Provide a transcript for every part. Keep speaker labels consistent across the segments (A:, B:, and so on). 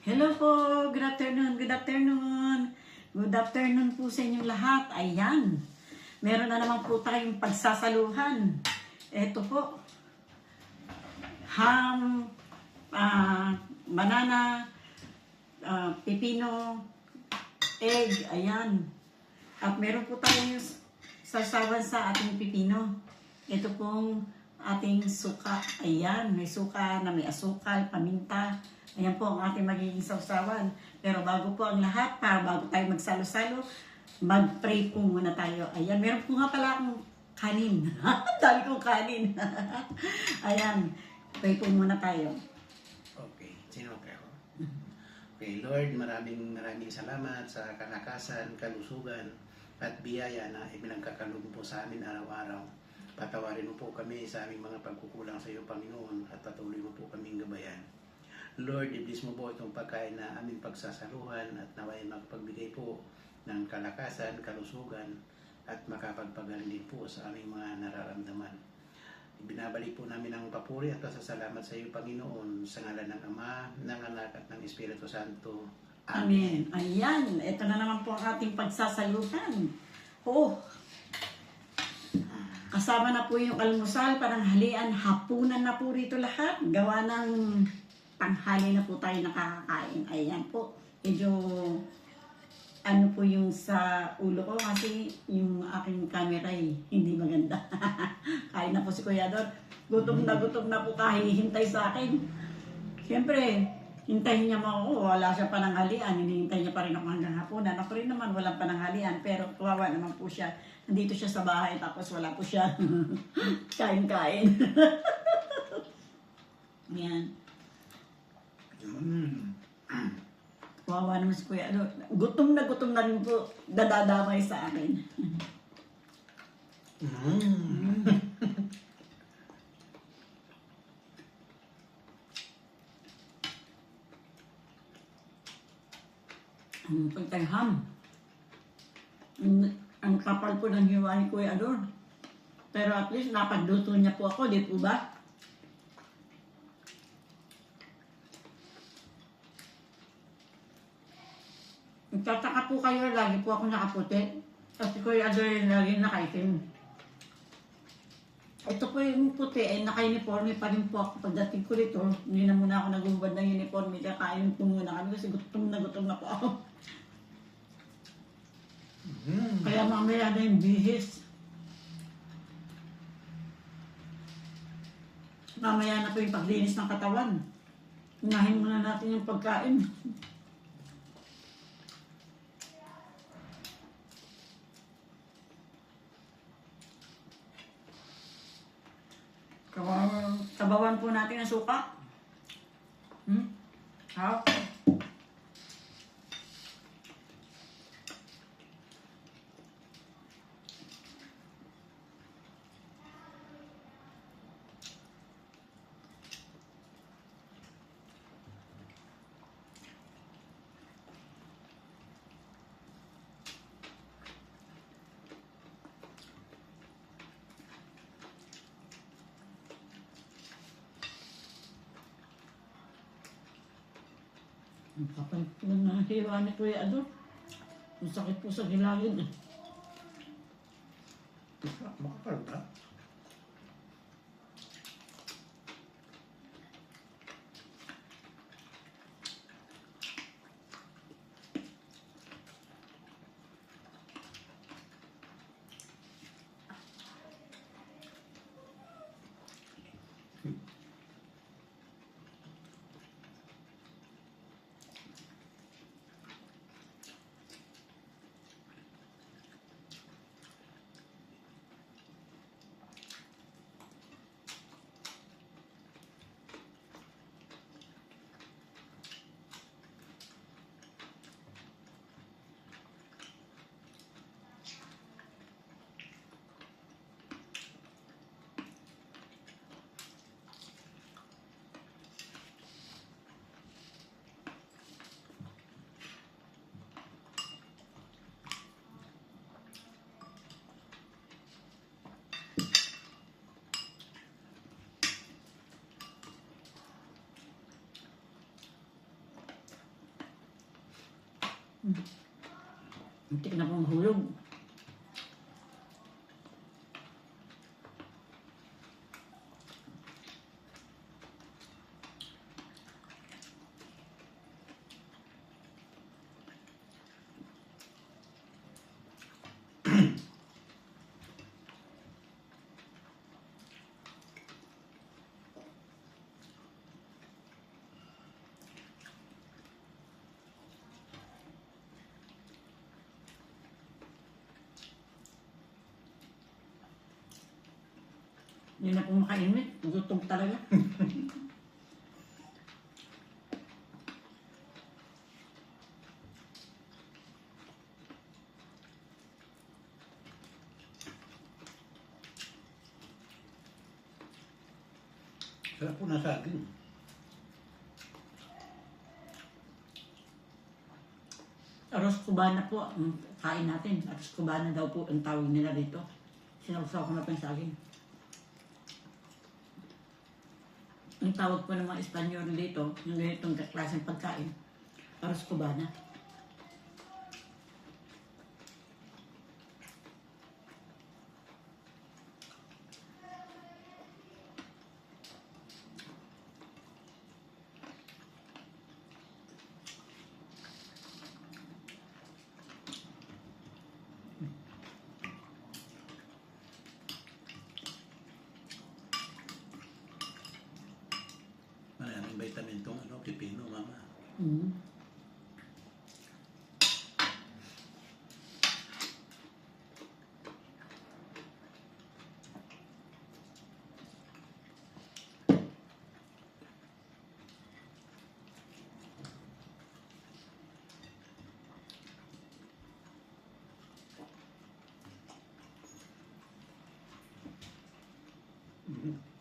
A: Hello po, good afternoon, good afternoon. Good afternoon po sa inyong lahat. Ayan, meron na naman po tayong pagsasaluhan. Ito po, ham, banana, pipino, egg, ayan. At meron po tayong sasawan sa ating pipino. Ito pong ating suka. Ayan, may suka na may asukal, paminta. Ayan po ang ating magiging sausawan. Pero bago po ang lahat, bago tayo magsalo-salo, mag-pray po muna tayo. Ayan, meron po nga pala akong kanin. Dami kong kanin. Ayan, pray po muna tayo.
B: Okay, sino kayo? Okay, Lord, maraming salamat sa kalakasan, kalusugan, at biyaya na ipinagkakaloob po sa amin araw-araw. Patawarin mo po kami sa aming mga pagkukulang sa iyo, Panginoon, at patuloy mo po kaming gabayan. Lord, i-bless mo po itong pagkain na aming pagsasaluhan at naway magpagbigay po ng kalakasan, kalusugan, at makapagpagaling din po sa aming mga nararamdaman. Ibinabalik po namin ang papuri at pasasalamat sa iyo, Panginoon, sa ngalan ng Ama, ng Anak at ng Espiritu Santo.
A: Amen. Ayan, ito na naman po ang ating pagsasaluhan. Oh, kasama na po yung almusal, paranghalian, hapunan na po rito lahat. Gawa ng tanghali na po tayo nakakakain. Ayan po, medyo ano po yung sa ulo ko kasi yung aking camera hindi maganda. Kain na po si Kuya Dor. Gutom na po kahihintay sa akin. Siyempre, hintayin niya mo ako, wala siya pananghalian, hinihintay niya pa rin ako hanggang hapunan. Ako rin naman walang pananghalian, pero kawawa naman po siya. Nandito siya sa bahay, tapos wala po siya kain-kain. Yan. Kawawa naman si Kuya. Gutom na rin po, dadadamay sa akin. Pagtayham. Ang kapal po ng hiwa ni Kuya Ador. Pero at least napagluto niya po ako, di po ba? Nagtataka po kayo, lagi po ako nakaputi. Kasi Kuya Ador lagi nakaitim. Ito po yung puti ay naka-uniforme pa rin po ako. Pagdating ko rito, hindi na muna ako nagubad ng uniforme. Kakain po muna kami kasi gutom na po ako. Kaya mamaya na yung bihis. Mamaya na po yung paglinis ng katawan. Unahin muna natin yung pagkain. Sabawan po natin ang suka. Ang kapal po ng hiwa ni Kuya Ador. Ang sakit po sa gilagid.
B: Makapal ba?
A: Muntik na pong hulog. Hindi na po makainit. Gutom talaga.
B: Sarap po na saging.
A: Arroz cubana po ang kain natin. Arroz cubana daw po ang tawag nila dito. Sinausaw ko na po yung saging. Ang tawag po ng mga Espanyol dito, yung ganitong klaseng pagkain, arroz cubana.
B: Maraming vitamin tong pipino, mama.
A: Mm.
B: Mhm.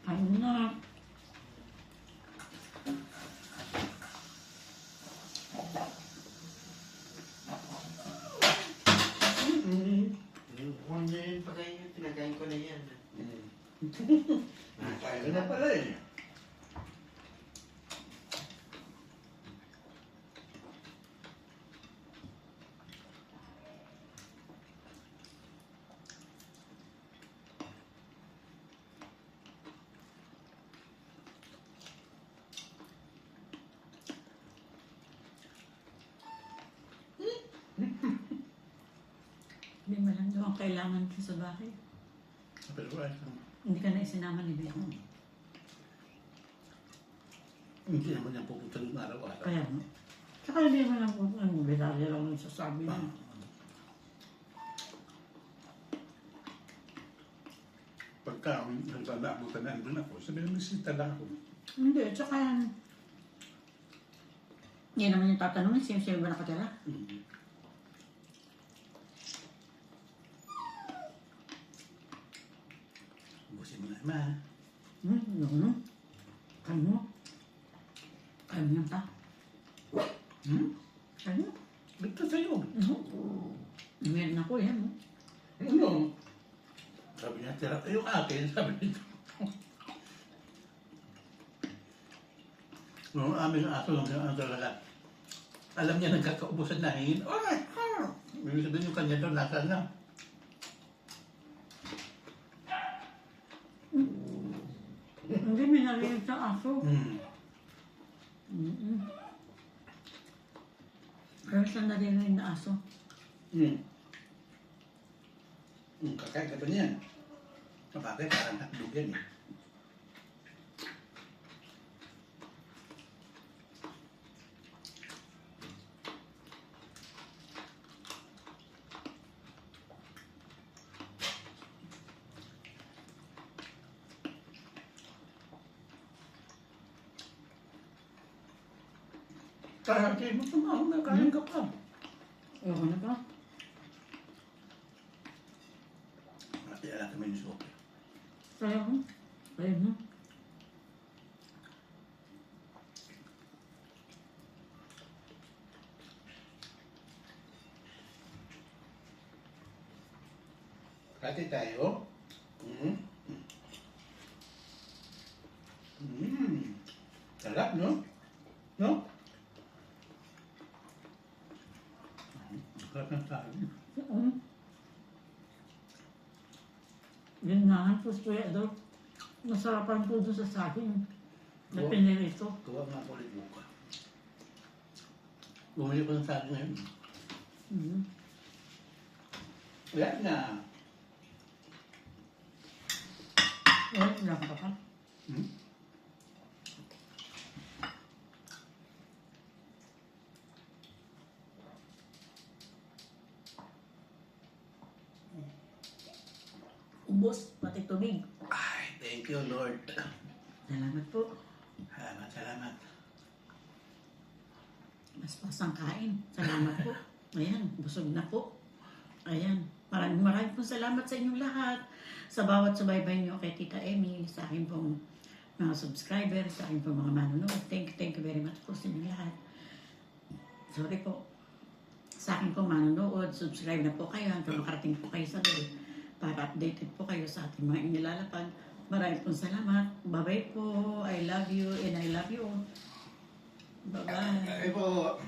A: Ayun na.
C: Kung yun pa kayo, pinagain ko na yan.
B: Kaya ka na pala eh.
A: Hindi mo lang daw ang kailangan ko sa bahay.
B: Pero ayos lang.
A: Hindi ka na isinama ni Bea.
B: Hindi naman yan pupunta doon araw-araw.
A: Kaya mo. Tsaka hindi mo lang po ang bedalya lang yung sasabi niya.
B: Pagka naglalaabutan na andun ako, sabihin mo sita lang ako.
A: Hindi, tsaka yan naman yung tatanungin, sino ba nakatira?
B: Mhm. Ubusin mo na, ma.
A: Ano? Ano? Ano yan pa?
B: Hmm?
A: Ano?
B: Ito sa'yo.
A: Ano? Meron ako yan. Oh.
B: Ano? Sabi niya, tira. Yung akin, sabi nito. Noong aming aso lang yung talaga. Alam niya nagkakaubusan na hingin. Ay! May sabihin yung kanya doon, nasa na.
A: Hindi, may narinig sa aso.
B: Hmm.
A: Mm-mm. Pero siya narinig na aso.
B: Hmm. Kakain ka ba niyan? Mabagay, parang hotdog yan eh. Kaya kayo mo tumahon na, kain ka pa.
A: Ewan na ba?
B: Kaya natin may nisuot.
A: Kaya mo? Kaya mo?
B: Kati tayo. Sarap, no? No? Sarap ng saging.
A: Yun nga po, Kuya Adolf. Masarapan po doon sa saging. Na
B: Oo.
A: pinirito.
B: Tuwa nga ako ulit buka. Bumili ko ng saging ngayon.
A: Mm.
B: Wala na.
A: Wala lang ka pa.
B: Hmm?
A: Ubos, pati tubig.
B: Ay, thank you, Lord.
A: Salamat po.
B: Salamat, salamat.
A: Mas pasang kain. Salamat po. Ayan, busog na po. Ayan. Maraming pong salamat sa inyong lahat. Sa bawat subaybay niyo kay Tita Emmy, sa akin pong mga subscribers, sa akin pong mga manonood. Thank you very much po sa inyong lahat. Sorry po. Sa akin pong manonood, subscribe na po kayo hanggang makarating po kayo sa day para updated po kayo sa ating mga inilalapag. Maraming pong salamat. Bye-bye po. I love you and I love you all. Bye-bye.
B: Ay po.